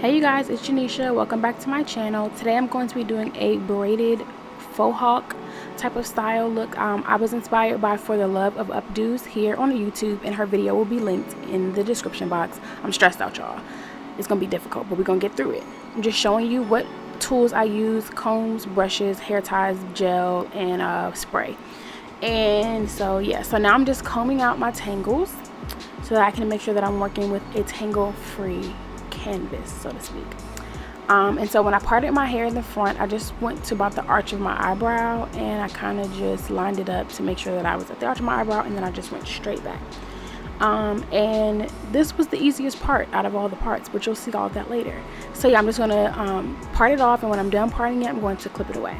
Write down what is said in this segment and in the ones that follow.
Hey you guys, it's Janisha. Welcome back to my channel. Today I'm going to be doing a braided faux hawk type of style look. I was inspired by ForTheLoveOfUpDos here on YouTube, and her video will be linked in the description box. I'm stressed out, y'all. It's gonna be difficult, but we're gonna get through it. I'm just showing you what tools I use: combs, brushes, hair ties, gel, and spray. And so yeah, so now I'm just combing out my tangles so that I can make sure that I'm working with a tangle-free canvas, so to speak. And so when I parted my hair in the front, I just went to about the arch of my eyebrow, and I kind of just lined it up to make sure that I was at the arch of my eyebrow, and then I just went straight back. And this was the easiest part out of all the parts, but you'll see all of that later. So yeah, I'm just gonna part it off, and when I'm done parting it, I'm going to clip it away.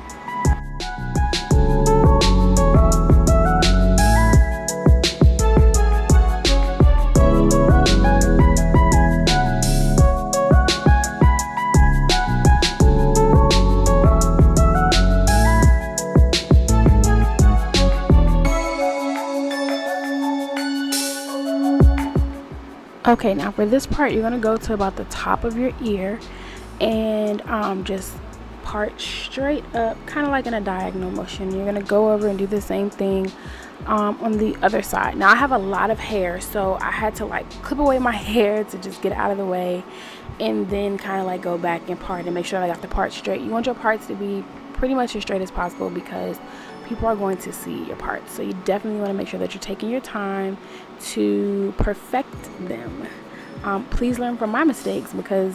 Okay, now for this part, you're going to go to about the top of your ear and just part straight up, kind of like in a diagonal motion. You're going to go over and do the same thing on the other side. Now I have a lot of hair, so I had to like clip away my hair to just get it out of the way, and then kind of like go back and part and make sure I got the part straight. You want your parts to be pretty much as straight as possible because people are going to see your parts, so you definitely want to make sure that you're taking your time to perfect them. Please learn from my mistakes, because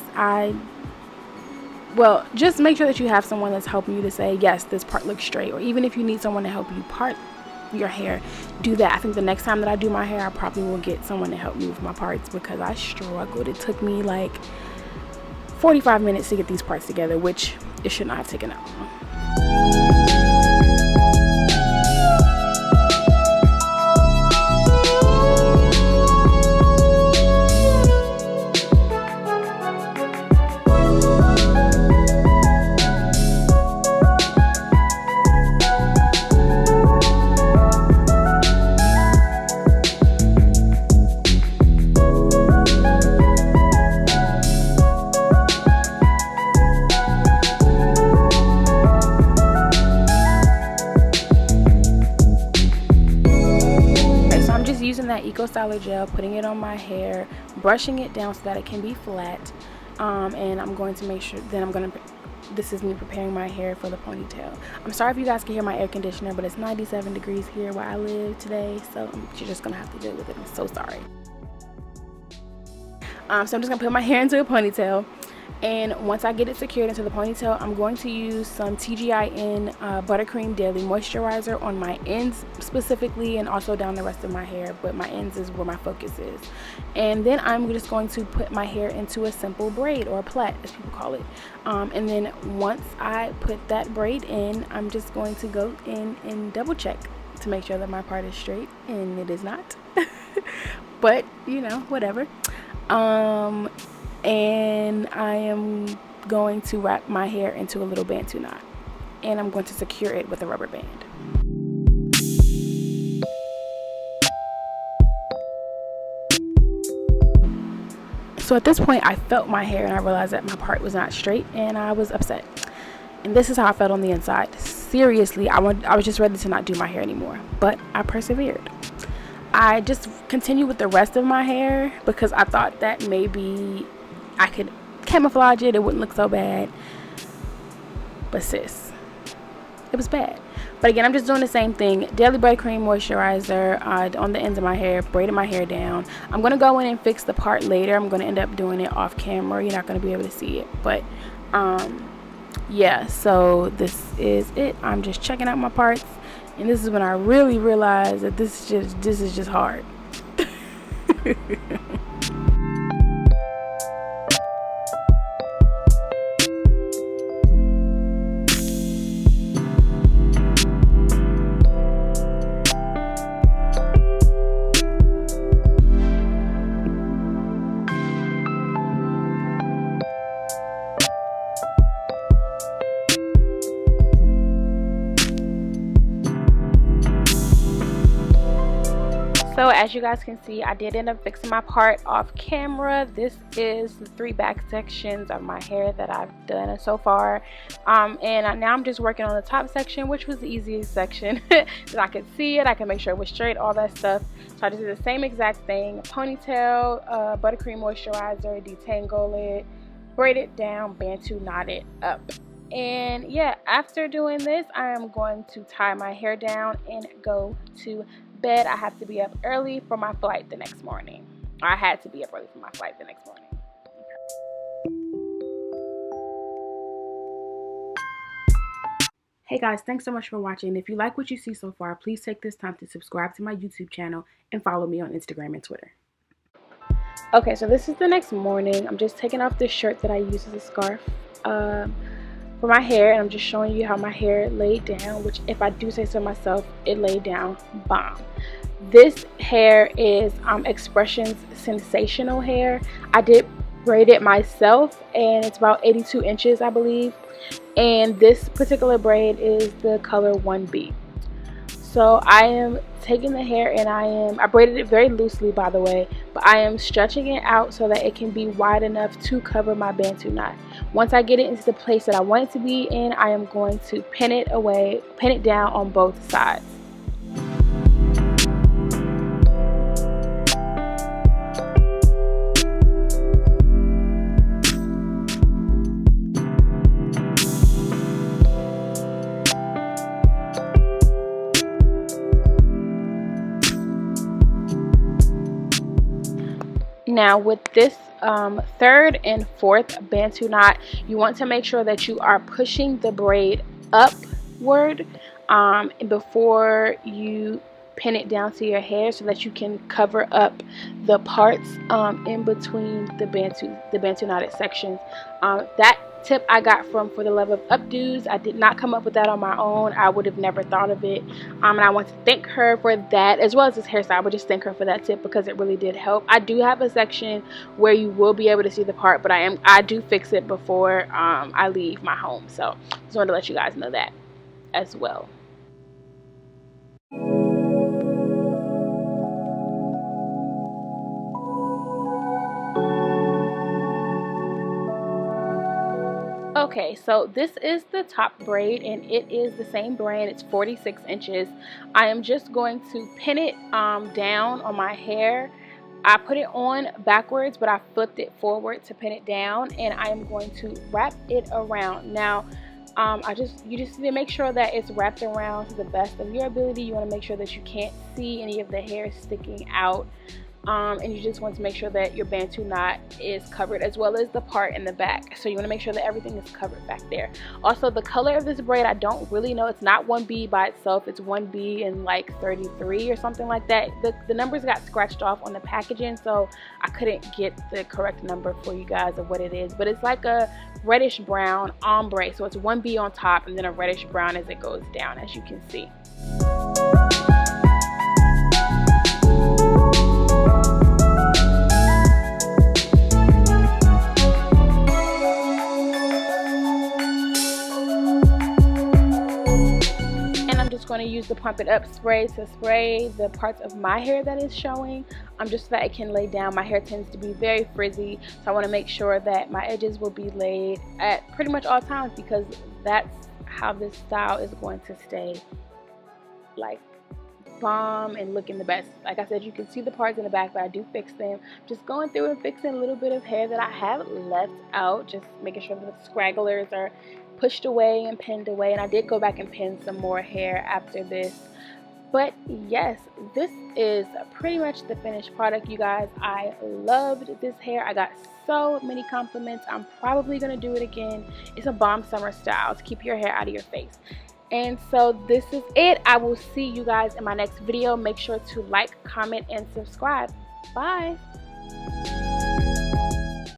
just make sure that you have someone that's helping you to say, yes, this part looks straight, or even if you need someone to help you part your hair, do that. I think the next time that I do my hair, I probably will get someone to help me with my parts, because I struggled. It took me like 45 minutes to get these parts together, which it should not have taken that long. Using that Eco Styler gel, putting it on my hair, brushing it down so that it can be flat, and I'm going to make sure, this is me preparing my hair for the ponytail. I'm sorry if you guys can hear my air conditioner, but it's 97 degrees here where I live today, so you're just gonna have to deal with it. I'm so sorry. So I'm just gonna put my hair into a ponytail, and once I get it secured into the ponytail, I'm going to use some TGIN Buttercream Daily Moisturizer on my ends specifically, and also down the rest of my hair, but my ends is where my focus is. And then I'm just going to put my hair into a simple braid, or a plait as people call it. And then once I put that braid in, I'm just going to go in and double check to make sure that my part is straight, and it is not. But you know, whatever. And I am going to wrap my hair into a little bantu knot, and I'm going to secure it with a rubber band. So at this point, I felt my hair and I realized that my part was not straight, and I was upset. And this is how I felt on the inside. Seriously, I was just ready to not do my hair anymore, but I persevered. I just continued with the rest of my hair because I thought that maybe I could camouflage it wouldn't look so bad. But sis, it was bad. But again, I'm just doing the same thing. Daily Buttercream Moisturizer on the ends of my hair, braiding my hair down. I'm going to go in and fix the part later. I'm going to end up doing it off camera. You're not going to be able to see it. But yeah, so this is it. I'm just checking out my parts. And this is when I really realized that this is just hard. So So as you guys can see, I did end up fixing my part off camera. This is the 3 back sections of my hair that I've done so far. And now I'm just working on the top section, which was the easiest section. That I could see it, I can make sure it was straight, all that stuff. So I just did the same exact thing: ponytail, buttercream moisturizer, detangle it, braid it down, bantu knot it up. And yeah, after doing this, I am going to tie my hair down and go to bed. I have to be up early for my flight the next morning. I had to be up early for my flight the next morning. Hey guys, thanks so much for watching. If you like what you see so far, please take this time to subscribe to my YouTube channel and follow me on Instagram and Twitter. Okay, so this is the next morning. I'm just taking off this shirt that I use as a scarf for my hair, and I'm just showing you how my hair laid down, which, if I do say so myself, it laid down bomb. This hair is Expression's Sensational hair. I did braid it myself, and it's about 82 inches, I believe. And this particular braid is the color 1B. So I am taking the hair, and I braided it very loosely, by the way, but I am stretching it out so that it can be wide enough to cover my bantu knot. Once I get it into the place that I want it to be in, I am going to pin it down on both sides. Now with this third and fourth bantu knot, you want to make sure that you are pushing the braid upward before you pin it down to your hair, so that you can cover up the parts in between the bantu knotted sections. That tip I got from ForTheLoveOfUpDos. I did not come up with that on my own. I would have never thought of it, and I want to thank her for that, as well as this hairstyle, but just thank her for that tip because it really did help. I do have a section where you will be able to see the part, but I do fix it before I leave my home, so just wanted to let you guys know that as well. Okay, so this is the top braid, and it is the same brand. It's 46 inches. I am just going to pin it down on my hair. I put it on backwards, but I flipped it forward to pin it down, and I am going to wrap it around. Now, you just need to make sure that it's wrapped around to the best of your ability. You want to make sure that you can't see any of the hair sticking out. And you just want to make sure that your bantu knot is covered, as well as the part in the back. So you want to make sure that everything is covered back there. Also, the color of this braid, I don't really know. It's not 1B by itself. It's 1B and like 33 or something like that. The numbers got scratched off on the packaging, so I couldn't get the correct number for you guys of what it is. But it's like a reddish brown ombre. So it's 1B on top and then a reddish brown as it goes down, as you can see. Going to use the Pump It Up spray to spray the parts of my hair that is showing, just so that it can lay down. My hair tends to be very frizzy, so I want to make sure that my edges will be laid at pretty much all times, because that's how this style is going to stay like bomb and looking the best. Like I said, you can see the parts in the back, but I do fix them. Just going through and fixing a little bit of hair that I have left out, just making sure that the scragglers are pushed away and pinned away. And I did go back and pin some more hair after this. But yes, this is pretty much the finished product, you guys. I loved this hair. I got so many compliments. I'm probably gonna do it again. It's a bomb summer style to keep your hair out of your face. And so this is it. I will see you guys in my next video. Make sure to like, comment, and subscribe. Bye.